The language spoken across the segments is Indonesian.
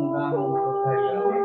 undang untuk karyawan.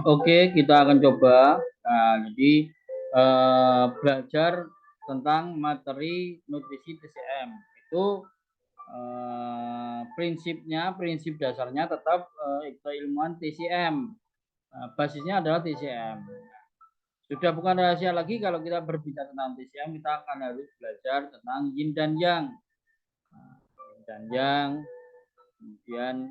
Oke, kita akan coba. Nah, jadi belajar tentang materi nutrisi TCM itu prinsip dasarnya tetap keilmuan TCM. Basisnya adalah TCM. Sudah bukan rahasia lagi kalau kita berbicara tentang TCM, kita akan harus belajar tentang yin dan yang. Yin dan yang, kemudian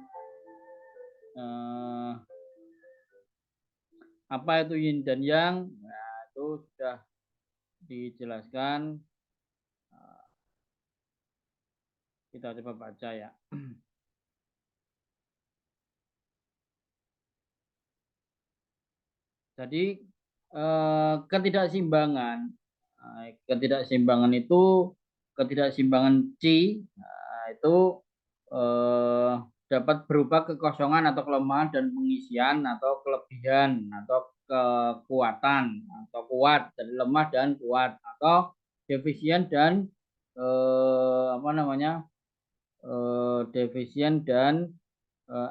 apa itu yin dan yang? Nah, itu sudah dijelaskan. Kita coba baca ya. Jadi ketidakseimbangan itu ketidakseimbangan qi itu dapat berupa kekosongan atau kelemahan dan pengisian atau kelebihan atau kekuatan atau kuat, jadi lemah dan kuat, atau defisien dan apa namanya defisien dan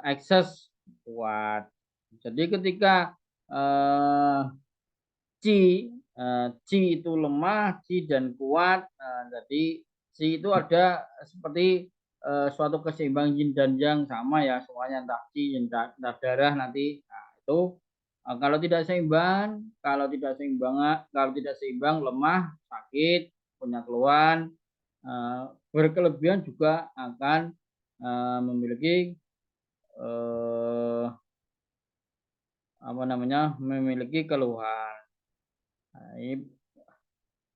ekses kuat. Jadi ketika Qi itu lemah, Qi dan kuat. Jadi Qi itu ada seperti suatu keseimbangan yin dan yang sama ya semuanya, entah Qi, entah darah nanti. Nah, itu kalau tidak seimbang, lemah, sakit, punya keluhan, berkelebihan juga akan memiliki memiliki keluhan. Nah, ini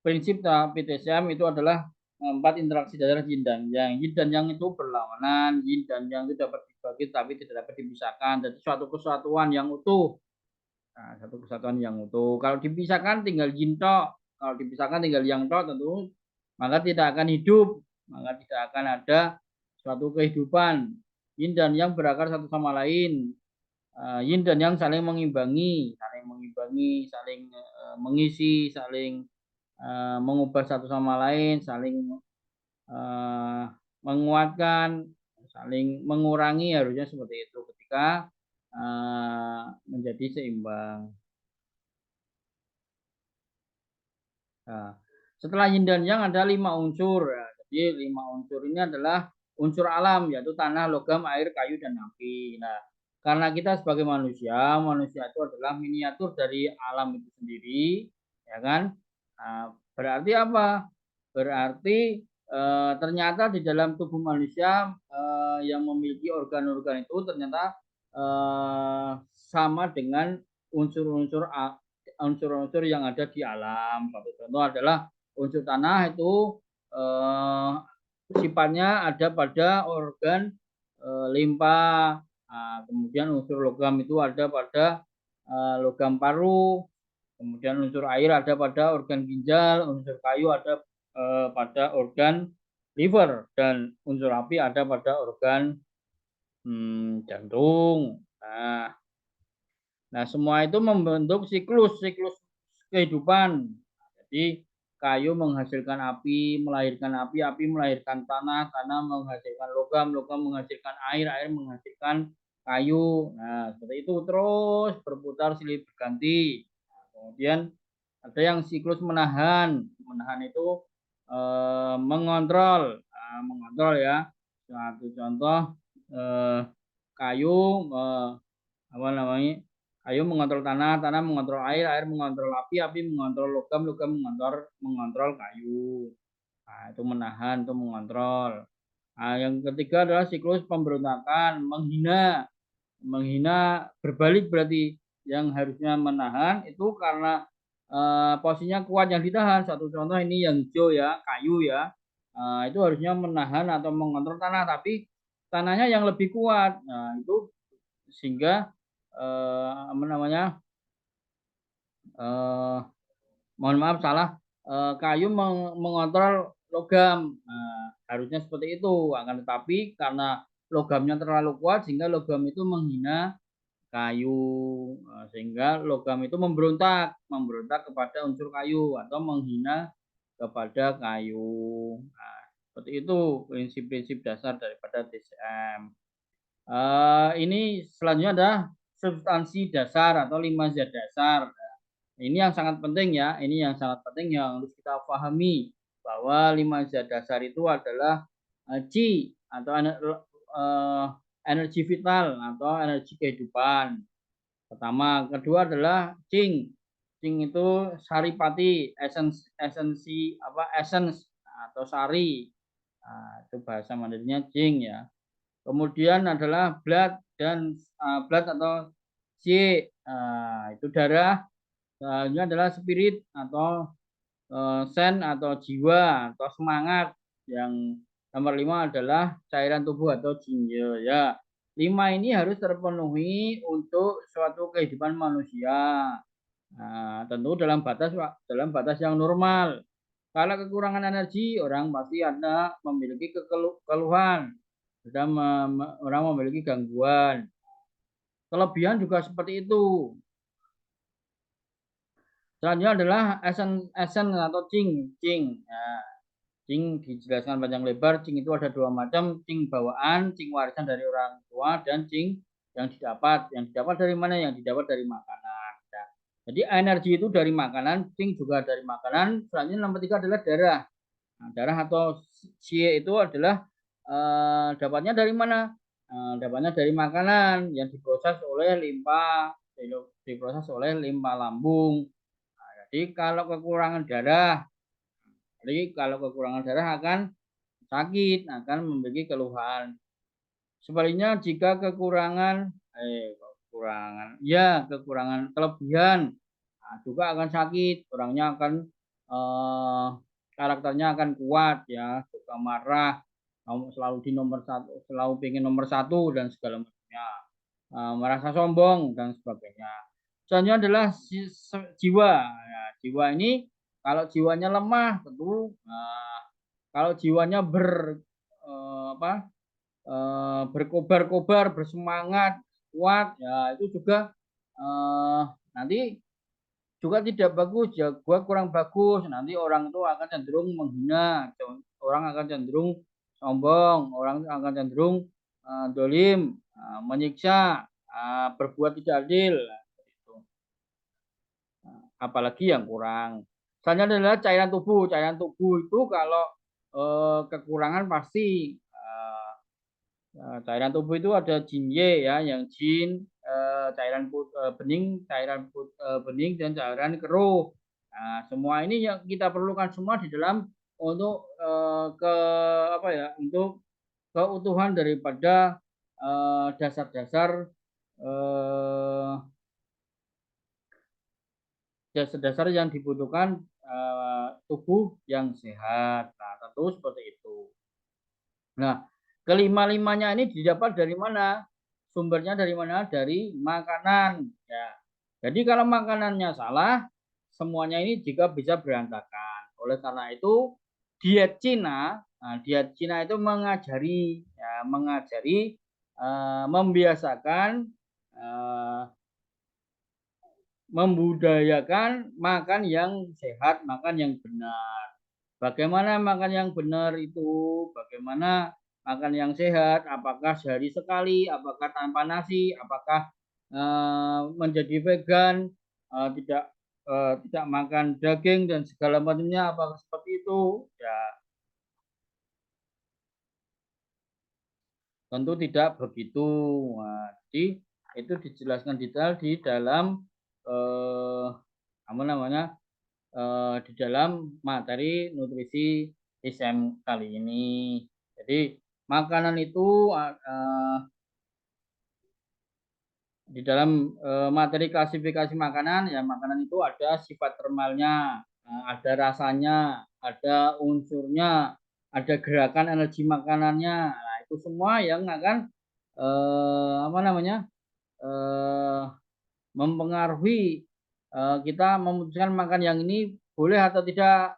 prinsip PTCM itu adalah 4 interaksi dasar yin dan yang. Yin dan yang itu berlawanan, yin dan yang itu dapat dibagi tapi tidak dapat dipisahkan. Jadi suatu kesatuan yang utuh. Nah, satu kesatuan yang utuh. Kalau dipisahkan tinggal yin tok, kalau dipisahkan tinggal yang tok, tentu maka tidak akan hidup, maka tidak akan ada suatu kehidupan. Yin dan yang berakar satu sama lain. Yin dan yang saling mengimbangi, saling mengisi, saling mengubah satu sama lain, saling menguatkan, saling mengurangi, harusnya seperti itu ketika menjadi seimbang. Nah, setelah yin dan yang ada 5 unsur. Ya. Jadi 5 unsur ini adalah unsur alam, yaitu tanah, logam, air, kayu, dan api. Nah, karena kita sebagai manusia, manusia itu adalah miniatur dari alam itu sendiri, ya kan? Nah, berarti apa? Berarti ternyata di dalam tubuh manusia yang memiliki organ-organ itu ternyata sama dengan unsur-unsur yang ada di alam. Satu contoh adalah unsur tanah itu sifatnya ada pada organ limpa. Nah, kemudian unsur logam itu ada pada logam paru. Kemudian unsur air ada pada organ ginjal, unsur kayu ada pada organ liver, dan unsur api ada pada organ jantung. Nah, semua itu membentuk siklus kehidupan. Jadi kayu menghasilkan api, api melahirkan tanah, tanah menghasilkan logam, logam menghasilkan air, air menghasilkan kayu. Nah, seperti itu terus berputar silih berganti. Nah, kemudian ada yang siklus menahan. Menahan itu mengontrol, mengontrol ya. Satu contoh kayu apa namanya? Kayu mengontrol tanah, tanah mengontrol air, air mengontrol api mengontrol logam, logam mengontrol kayu. Nah, itu menahan, itu mengontrol. Nah, yang ketiga adalah siklus pemberontakan, menghina. Menghina berbalik berarti yang harusnya menahan itu karena posisinya kuat yang ditahan. Satu contoh ini yang hijau ya, kayu ya. Itu harusnya menahan atau mengontrol tanah, tapi tanahnya yang lebih kuat. Nah, itu sehingga apa namanya? Mohon maaf salah, kayu mengontrol logam. Nah, harusnya seperti itu. Akan tetapi karena logamnya terlalu kuat sehingga logam itu menghina kayu, sehingga logam itu memberontak kepada unsur kayu atau menghina kepada kayu. Nah, seperti itu prinsip-prinsip dasar daripada TCM. Ini selanjutnya adalah substansi dasar atau 5 zat dasar. Ini yang sangat penting ya, ini yang sangat penting yang harus kita pahami bahwa 5 zat dasar itu adalah Qi atau energi vital atau energi kehidupan. Pertama, kedua adalah Qing. Cing itu saripati, esensi apa, essence atau sari. Nah, itu bahasa Mandarinnya jing ya. Kemudian adalah blood dan blood atau qi, itu darah. Ini adalah spirit atau sen atau jiwa atau semangat. Yang nomor 5 adalah cairan tubuh atau jinje ya. 5 ini harus terpenuhi untuk suatu kehidupan manusia. Nah, tentu dalam batas yang normal. Kalau kekurangan energi, orang pasti ada memiliki keluhan, dan orang memiliki gangguan. Kelebihan juga seperti itu. Selanjutnya adalah esen atau cing. Ya, cing dijelaskan panjang lebar. Cing itu ada 2 macam, cing bawaan, cing warisan dari orang tua, dan cing yang didapat. Yang didapat dari mana? Yang didapat dari makanan. Nah, jadi energi itu dari makanan, cing juga dari makanan. Selanjutnya nomor 3 adalah darah. Nah, darah atau qi itu adalah dapatnya dari mana? Dapatnya dari makanan yang diproses oleh limpa lambung. Nah, jadi kalau kekurangan darah akan sakit, akan memiliki keluhan. Sebaliknya jika kekurangan kelebihan, nah, juga akan sakit. Orangnya akan karakternya akan kuat ya, suka marah, selalu pengen nomor satu dan segala macamnya, merasa sombong dan sebagainya. Selanjutnya adalah jiwa. Ya, jiwa ini kalau jiwanya lemah tentu, kalau jiwanya berkobar-kobar, bersemangat, kuat, ya itu juga nanti juga tidak bagus ya, gua kurang bagus, nanti orang itu akan cenderung menghina, orang akan cenderung sombong, orang akan cenderung dolim, menyiksa, berbuat tidak adil, gitu. Apalagi yang kurang. Selanjutnya adalah cairan tubuh. Cairan tubuh itu kalau kekurangan pasti cairan tubuh itu ada jinye ya, yang jin, bening dan cairan keruh. Nah, semua ini yang kita perlukan semua di dalam untuk untuk keutuhan daripada dasar-dasar eh, dasar-dasar yang dibutuhkan tubuh yang sehat. Nah, tentu seperti itu. Nah, kelima-limanya ini didapat dari mana? Sumbernya dari mana? Dari makanan. Ya. Jadi kalau makanannya salah, semuanya ini juga bisa berantakan. Oleh karena itu, diet Cina itu mengajari, membiasakan, membudayakan makan yang sehat, makan yang benar. Bagaimana makan yang benar itu? Bagaimana makan yang sehat? Apakah sehari sekali? Apakah tanpa nasi? Apakah menjadi vegan? Tidak makan daging dan segala macamnya? Apakah seperti itu? Ya, tentu tidak begitu. Nah, jadi itu dijelaskan detail di dalam eh, apa namanya? Di dalam materi nutrisi SM kali ini. Jadi makanan itu di dalam materi klasifikasi makanan, ya makanan itu ada sifat termalnya, ada rasanya, ada unsurnya, ada gerakan energi makanannya. Nah, itu semua yang akan apa namanya eh, mempengaruhi kita memutuskan makan yang ini boleh atau tidak,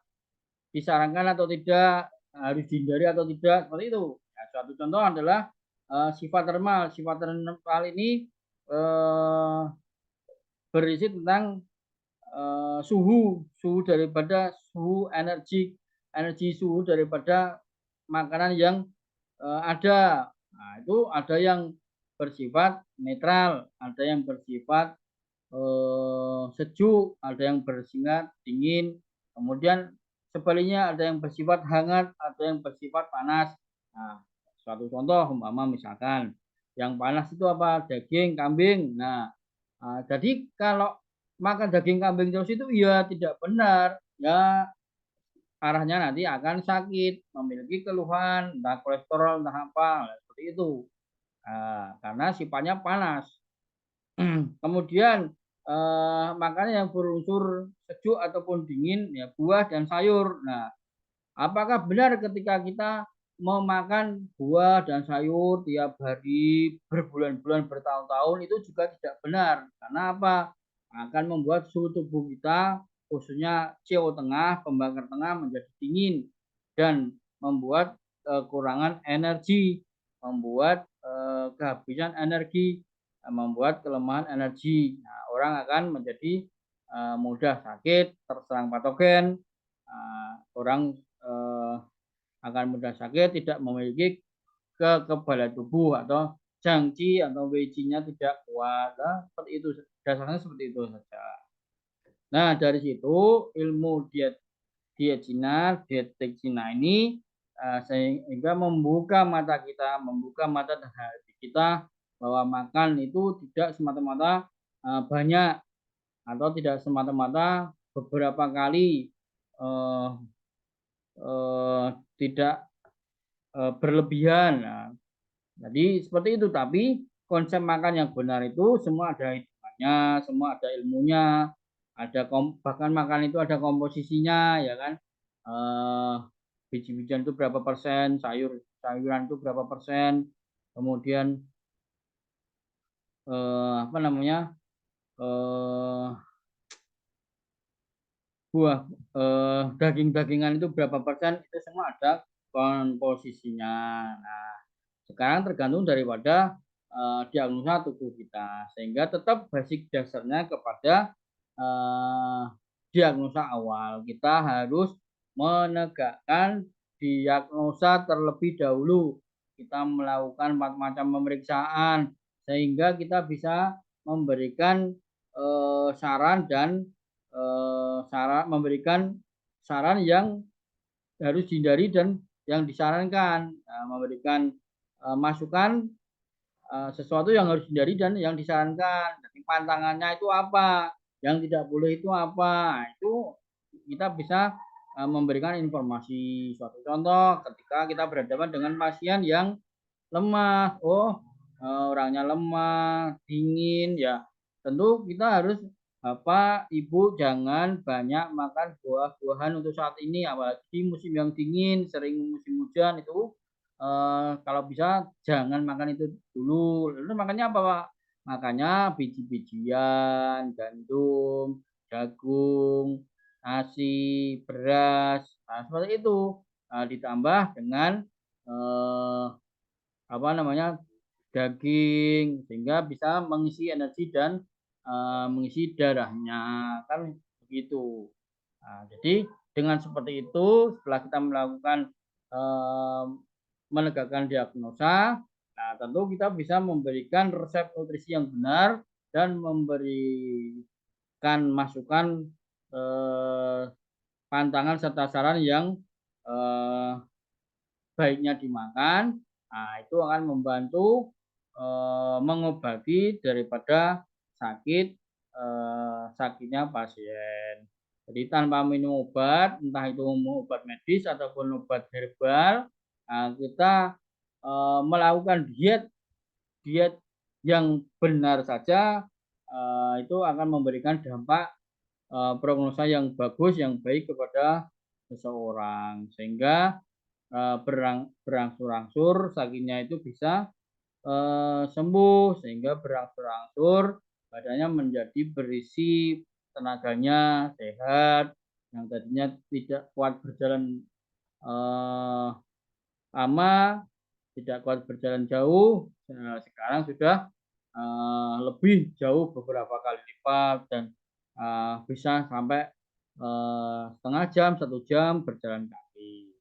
disarankan atau tidak, harus dihindari atau tidak, seperti itu. Ya, suatu contoh adalah sifat termal. Sifat termal ini eh, berisi tentang energi suhu daripada makanan yang ada. Nah, itu ada yang bersifat netral, ada yang bersifat sejuk, ada yang bersifat dingin, kemudian sebaliknya ada yang bersifat hangat, ada yang bersifat panas. Nah, suatu contoh umpama misalkan yang panas itu apa? Daging kambing. Nah, jadi kalau makan daging kambing terus itu ya tidak benar. Ya arahnya nanti akan sakit, memiliki keluhan, entah kolesterol, entah apa, seperti itu. Karena sifatnya panas. Kemudian makanan yang berunsur sejuk ataupun dingin, ya buah dan sayur. Nah, apakah benar ketika kita memakan buah dan sayur tiap hari berbulan-bulan bertahun-tahun itu juga tidak benar. Karena apa? Akan membuat suhu tubuh kita khususnya CO tengah, pembakar tengah menjadi dingin dan membuat kekurangan energi, membuat kehabisan energi, membuat kelemahan energi. Nah, orang akan menjadi mudah sakit, terserang patogen, orang akan mudah sakit, tidak memiliki kekebalan tubuh atau jangci atau Wei-nya tidak kuat. Nah, seperti itu, dasarnya seperti itu saja. Nah, dari situ ilmu diet Cina, dietik Cina ini sehingga membuka mata kita, membuka mata dan hati kita bahwa makan itu tidak semata-mata banyak atau tidak semata-mata beberapa kali eh, tidak berlebihan. Nah, jadi seperti itu. Tapi konsep makan yang benar itu semua ada hitungannya, semua ada ilmunya, ada bahkan makan itu ada komposisinya, ya kan? Eh, Biji-bijian itu berapa persen, sayuran itu berapa persen, kemudian apa namanya eh, buah daging-dagingan itu berapa persen, itu semua ada komposisinya. Nah, sekarang tergantung daripada diagnosa tubuh kita, sehingga tetap basic dasarnya kepada eh, diagnosa awal. Kita harus menegakkan diagnosa terlebih dahulu. Kita melakukan macam pemeriksaan sehingga kita bisa memberikan saran dan memberikan saran yang harus dihindari dan yang disarankan, memberikan masukan sesuatu yang harus dihindari dan yang disarankan. Jadi pantangannya itu apa, yang tidak boleh itu apa. Itu kita bisa memberikan informasi. Suatu contoh, ketika kita berhadapan dengan pasien yang lemah, orangnya lemah, dingin, ya tentu kita harus Bapak, Ibu jangan banyak makan buah-buahan untuk saat ini, apalagi musim yang dingin, sering musim hujan itu kalau bisa jangan makan itu dulu. Lalu makannya apa, Pak? Makanya biji-bijian, gandum, jagung, nasi, beras, nah, seperti itu. Ditambah dengan eh, apa namanya daging sehingga bisa mengisi energi dan mengisi darahnya kan begitu. Nah, jadi dengan seperti itu setelah kita melakukan eh, menegakkan diagnosa, nah tentu kita bisa memberikan resep nutrisi yang benar dan memberikan masukan eh, pantangan serta saran yang eh, baiknya dimakan, nah itu akan membantu mengobati daripada sakitnya pasien. Jadi tanpa minum obat, entah itu obat medis ataupun obat herbal, nah, kita melakukan diet diet yang benar saja itu akan memberikan dampak prognosa yang bagus, yang baik kepada seseorang, sehingga berangsur-angsur sakitnya itu bisa sembuh, sehingga berangsur-angsur badannya menjadi berisi, tenaganya sehat, yang tadinya tidak kuat berjalan eh, lama, tidak kuat berjalan jauh, sekarang sudah lebih jauh beberapa kali lipat dan bisa sampai setengah jam, 1 jam berjalan kaki.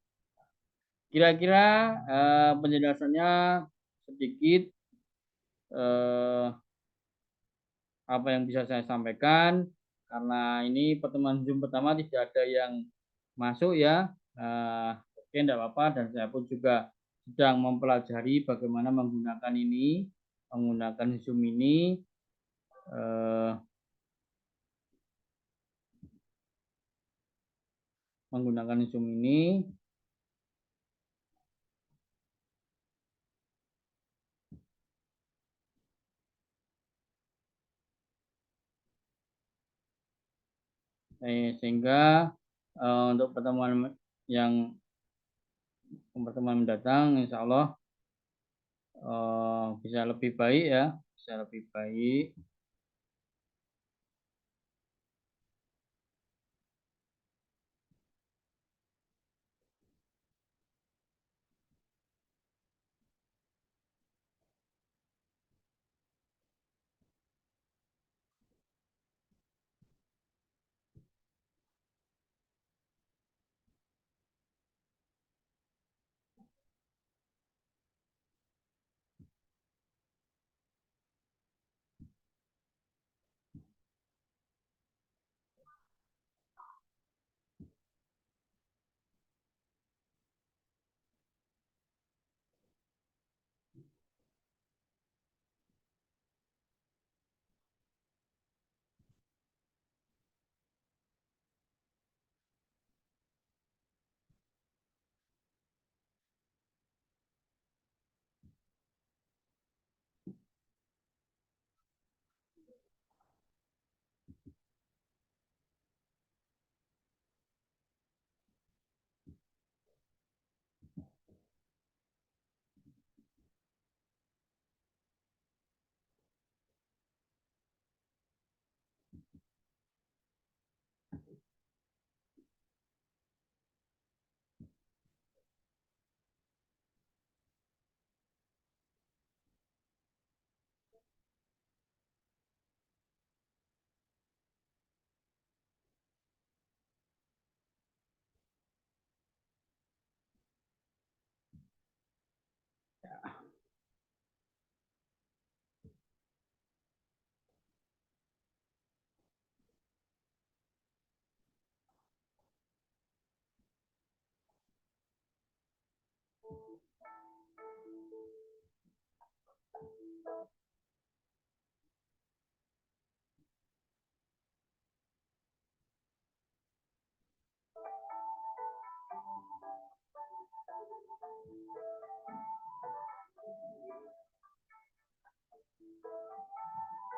Kira-kira penjelasannya sedikit eh, apa yang bisa saya sampaikan, karena ini pertemuan Zoom pertama tidak ada yang masuk ya. Oke, tidak apa-apa, dan saya pun juga sedang mempelajari bagaimana menggunakan ini, menggunakan Zoom ini. Eh, menggunakan Zoom ini. Sehingga untuk pertemuan mendatang insya Allah bisa lebih baik ya, bisa lebih baik.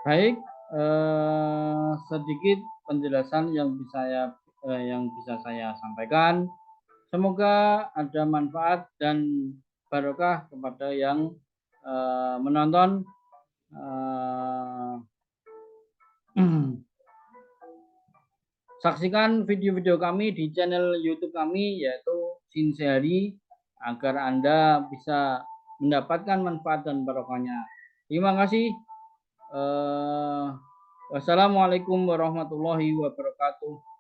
Baik, sedikit penjelasan yang bisa saya sampaikan. Semoga ada manfaat dan barokah kepada yang menonton. Saksikan video-video kami di channel YouTube kami yaitu Sinsehari agar Anda bisa mendapatkan manfaat dan barokahnya. Terima kasih. Wassalamualaikum warahmatullahi wabarakatuh.